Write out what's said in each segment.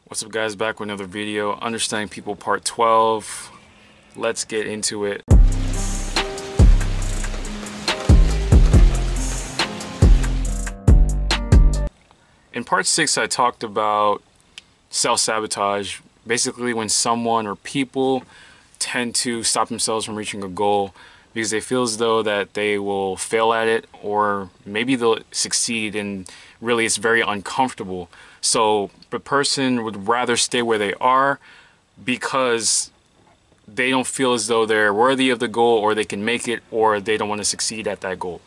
What's up, guys? Back with another video. Understanding People Part 12. Let's get into it. In Part 6, I talked about self-sabotage. Basically, when someone or people tend to stop themselves from reaching a goal because they feel as though that they will fail at it, or maybe they'll succeed and really it's very uncomfortable. So the person would rather stay where they are because they don't feel as though they're worthy of the goal, or they can make it, or they don't want to succeed at that goal.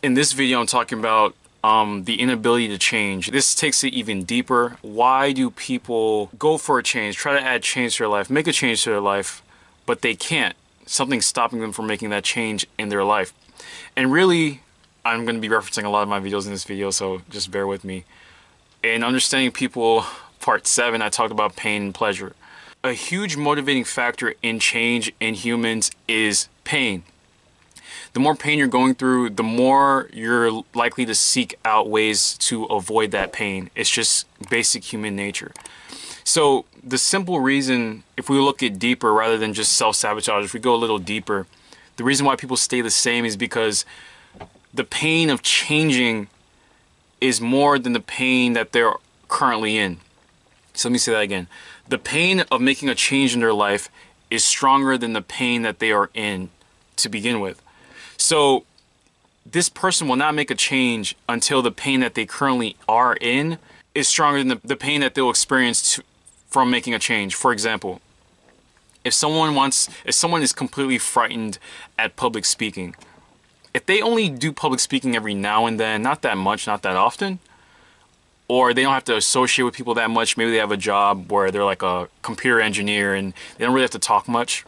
In this video, I'm talking about the inability to change. This takes it even deeper. Why do people go for a change, try to add change to their life, make a change to their life, but they can't? Something's stopping them from making that change in their life. And really, I'm going to be referencing a lot of my videos in this video, so just bear with me. In Understanding People Part 7, I talked about pain and pleasure. A huge motivating factor in change in humans is pain. The more pain you're going through, the more you're likely to seek out ways to avoid that pain. It's just basic human nature. So the simple reason, if we look at deeper rather than just self-sabotage, if we go a little deeper, the reason why people stay the same is because the pain of changing is more than the pain that they're currently in. So let me say that again. The pain of making a change in their life is stronger than the pain that they are in to begin with. So this person will not make a change until the pain that they currently are in is stronger than the pain that they'll experience from making a change. For example, if someone is completely frightened at public speaking, if they only do public speaking every now and then, not that much, not that often, or they don't have to associate with people that much, maybe they have a job where they're like a computer engineer and they don't really have to talk much,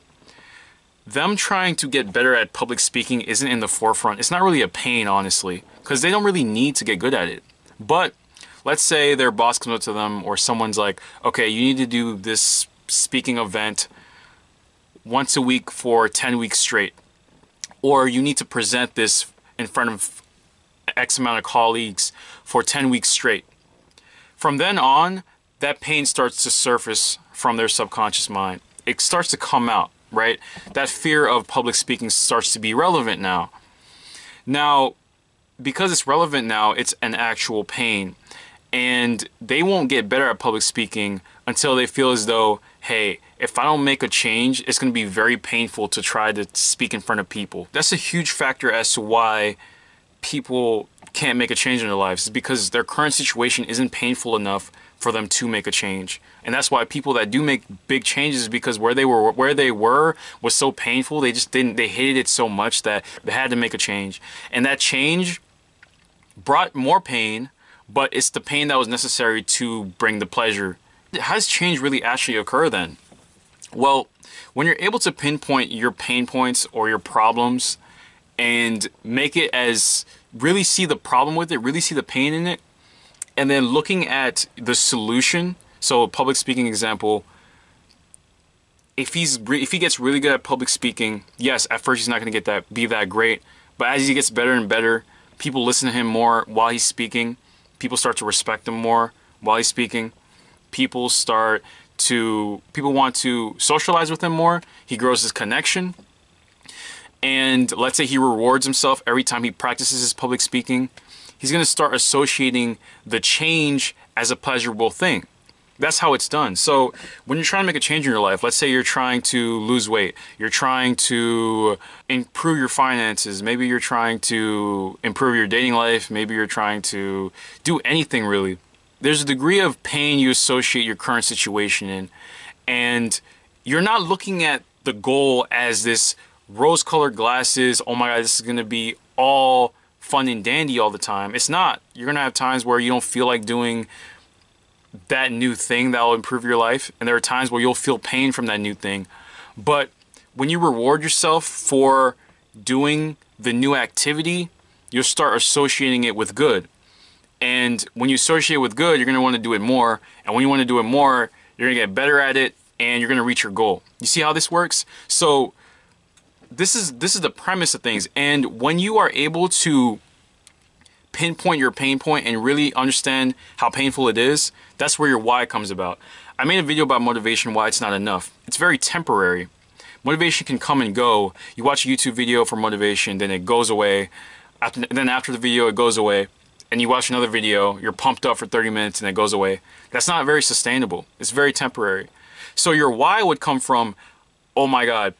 them trying to get better at public speaking isn't in the forefront. It's not really a pain, honestly, because they don't really need to get good at it. But let's say their boss comes up to them, or someone's like, okay, you need to do this speaking event once a week for 10 weeks straight. Or you need to present this in front of X amount of colleagues for 10 weeks straight. From then on, that pain starts to surface from their subconscious mind. It starts to come out, right? That fear of public speaking starts to be relevant now. Now, because it's relevant now, it's an actual pain. And they won't get better at public speaking until they feel as though, hey, if I don't make a change, it's going to be very painful to try to speak in front of people. That's a huge factor as to why people can't make a change in their lives. It's because their current situation isn't painful enough for them to make a change. And that's why people that do make big changes is because where they were was so painful. They hated it so much that they had to make a change. And that change brought more pain, but it's the pain that was necessary to bring the pleasure. How does change really actually occur then? Well, when you're able to pinpoint your pain points or your problems and make it as, really see the problem with it, really see the pain in it, and then looking at the solution. So a public speaking example, if he gets really good at public speaking, yes, at first he's not going to be that great, but as he gets better and better, people listen to him more while he's speaking. People start to respect him more while he's speaking. People want to socialize with him more. He grows his connection. And let's say he rewards himself every time he practices his public speaking. He's going to start associating the change as a pleasurable thing. That's how it's done. So when you're trying to make a change in your life, let's say you're trying to lose weight, you're trying to improve your finances, maybe you're trying to improve your dating life, maybe you're trying to do anything really. There's a degree of pain you associate your current situation in, and you're not looking at the goal as this rose-colored glasses, oh my God, this is going to be all fun and dandy all the time. It's not. You're going to have times where you don't feel like doing that new thing that will improve your life, and there are times where you'll feel pain from that new thing. But when you reward yourself for doing the new activity, you'll start associating it with good. And when you associate with good, you're going to want to do it more. And when you want to do it more, you're going to get better at it, and you're going to reach your goal. You see how this works? So this is the premise of things. And when you are able to pinpoint your pain point and really understand how painful it is, that's where your why comes about. I made a video about motivation, why it's not enough. It's very temporary. Motivation can come and go. You watch a YouTube video for motivation, then it goes away. Then after the video, it goes away. And you watch another video, you're pumped up for 30 minutes and it goes away. That's not very sustainable. It's very temporary. So your why would come from, oh my God,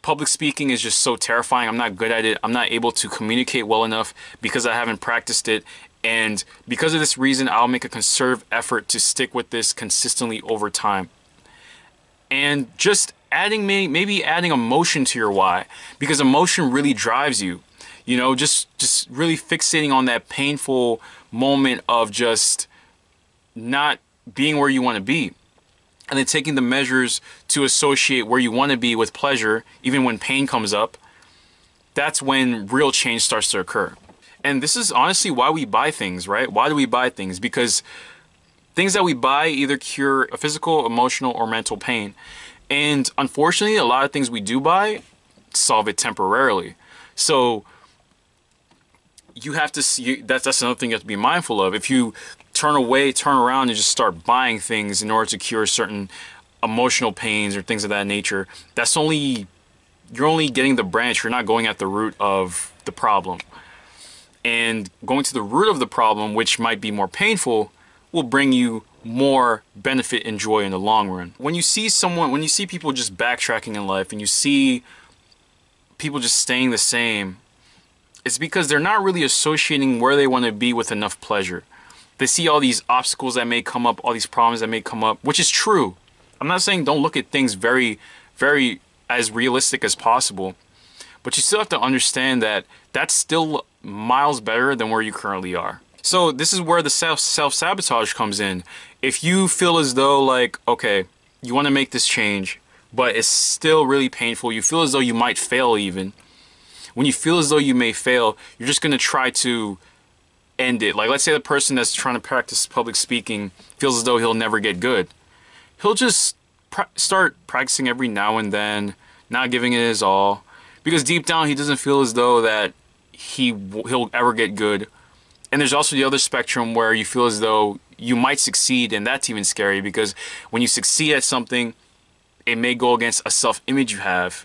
public speaking is just so terrifying. I'm not good at it. I'm not able to communicate well enough because I haven't practiced it. And because of this reason, I'll make a concerted effort to stick with this consistently over time. And just adding, maybe adding emotion to your why, because emotion really drives you. You know, just really fixating on that painful moment of just not being where you want to be. And then taking the measures to associate where you want to be with pleasure, even when pain comes up. That's when real change starts to occur. And this is honestly why we buy things, right? Why do we buy things? Because things that we buy either cure a physical, emotional, or mental pain. And unfortunately, a lot of things we do buy solve it temporarily. So you have to see, that's another thing you have to be mindful of. If you turn around and just start buying things in order to cure certain emotional pains or things of that nature, you're only getting the branch. You're not going at the root of the problem. And going to the root of the problem, which might be more painful, will bring you more benefit and joy in the long run. When you see people just backtracking in life and you see people just staying the same, it's because they're not really associating where they want to be with enough pleasure. They see all these obstacles that may come up, all these problems that may come up, which is true. I'm not saying don't look at things very, very as realistic as possible, but you still have to understand that that's still miles better than where you currently are. So this is where the self-sabotage comes in. If you feel as though like, okay, you want to make this change, but it's still really painful, you feel as though you might fail even. When you feel as though you may fail, you're just going to try to end it. Like, let's say the person that's trying to practice public speaking feels as though he'll never get good. He'll just start practicing every now and then, not giving it his all, because deep down he doesn't feel as though that he'll ever get good. And there's also the other spectrum where you feel as though you might succeed, and that's even scary, because when you succeed at something, it may go against a self-image you have,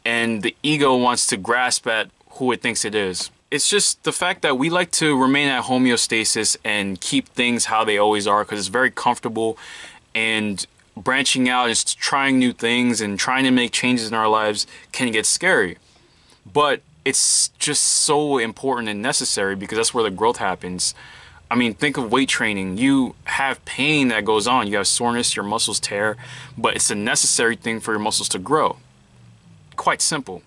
and the ego wants to grasp at who it thinks it is. It's just the fact that we like to remain at homeostasis and keep things how they always are because it's very comfortable, and branching out and trying new things and trying to make changes in our lives can get scary. But it's just so important and necessary because that's where the growth happens. I mean, think of weight training. You have pain that goes on. You have soreness, your muscles tear, but it's a necessary thing for your muscles to grow. Quite simple.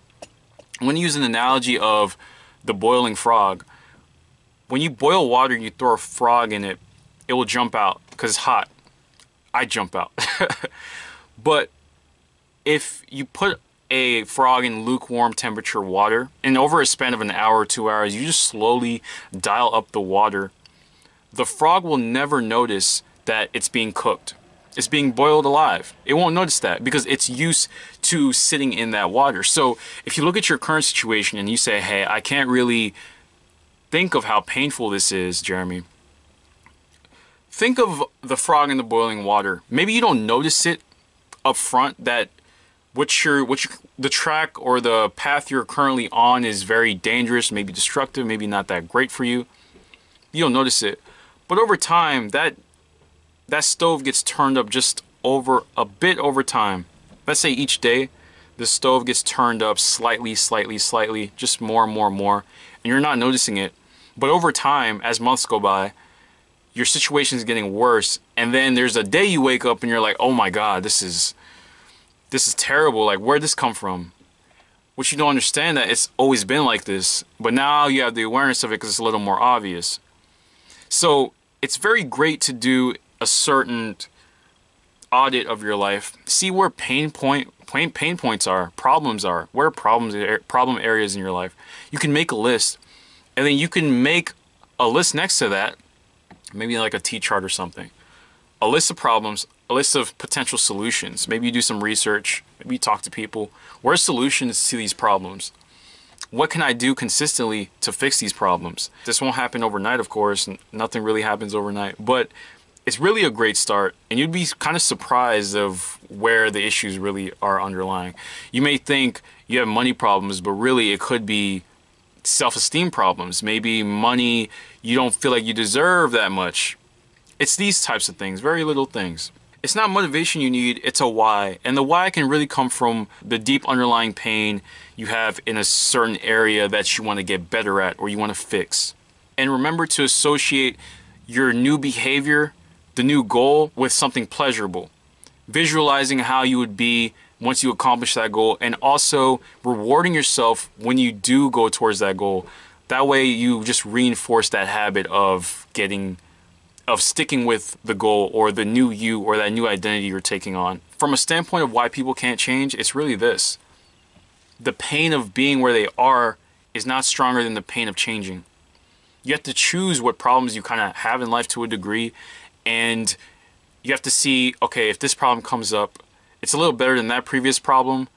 I'm going to use an analogy of the boiling frog. When you boil water, you throw a frog in it, it will jump out because it's hot. I jump out. But if you put a frog in lukewarm temperature water, and over a span of an hour or 2 hours, you just slowly dial up the water, the frog will never notice that it's being cooked. It's being boiled alive. It won't notice that because it's used to sitting in that water. So if you look at your current situation and you say, hey, I can't really think of how painful this is, Jeremy. Think of the frog in the boiling water. Maybe you don't notice it up front that the track or the path you're currently on is very dangerous, maybe destructive, maybe not that great for you. You don't notice it. But over time, that stove gets turned up just a bit over time. Let's say each day, the stove gets turned up slightly, just more and more and more, and you're not noticing it. But over time, as months go by, your situation is getting worse, and then there's a day you wake up and you're like, oh my God, this is terrible. Like, where'd this come from? Which you don't understand that it's always been like this, but now you have the awareness of it because it's a little more obvious. So it's very great to do a certain audit of your life. See where pain points are, problems are. Where are problem areas in your life? You can make a list, and then you can make a list next to that, maybe like a T-chart or something. A list of problems, a list of potential solutions. Maybe you do some research, maybe you talk to people. What are solutions to these problems? What can I do consistently to fix these problems? This won't happen overnight, of course. Nothing really happens overnight, but it's really a great start, and you'd be kind of surprised of where the issues really are underlying. You may think you have money problems, but really it could be self-esteem problems. Maybe money, you don't feel like you deserve that much. It's these types of things, very little things. It's not motivation you need, it's a why. And the why can really come from the deep underlying pain you have in a certain area that you want to get better at or you want to fix. And remember to associate your new behavior, the new goal, with something pleasurable. Visualizing how you would be once you accomplish that goal, and also rewarding yourself when you do go towards that goal. That way you just reinforce that habit of sticking with the goal or the new you or that new identity you're taking on. From a standpoint of why people can't change, it's really this. The pain of being where they are is not stronger than the pain of changing. You have to choose what problems you kind of have in life to a degree, and you have to see, okay, if this problem comes up, it's a little better than that previous problem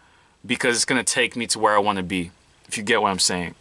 because it's going to take me to where I want to be, if you get what I'm saying.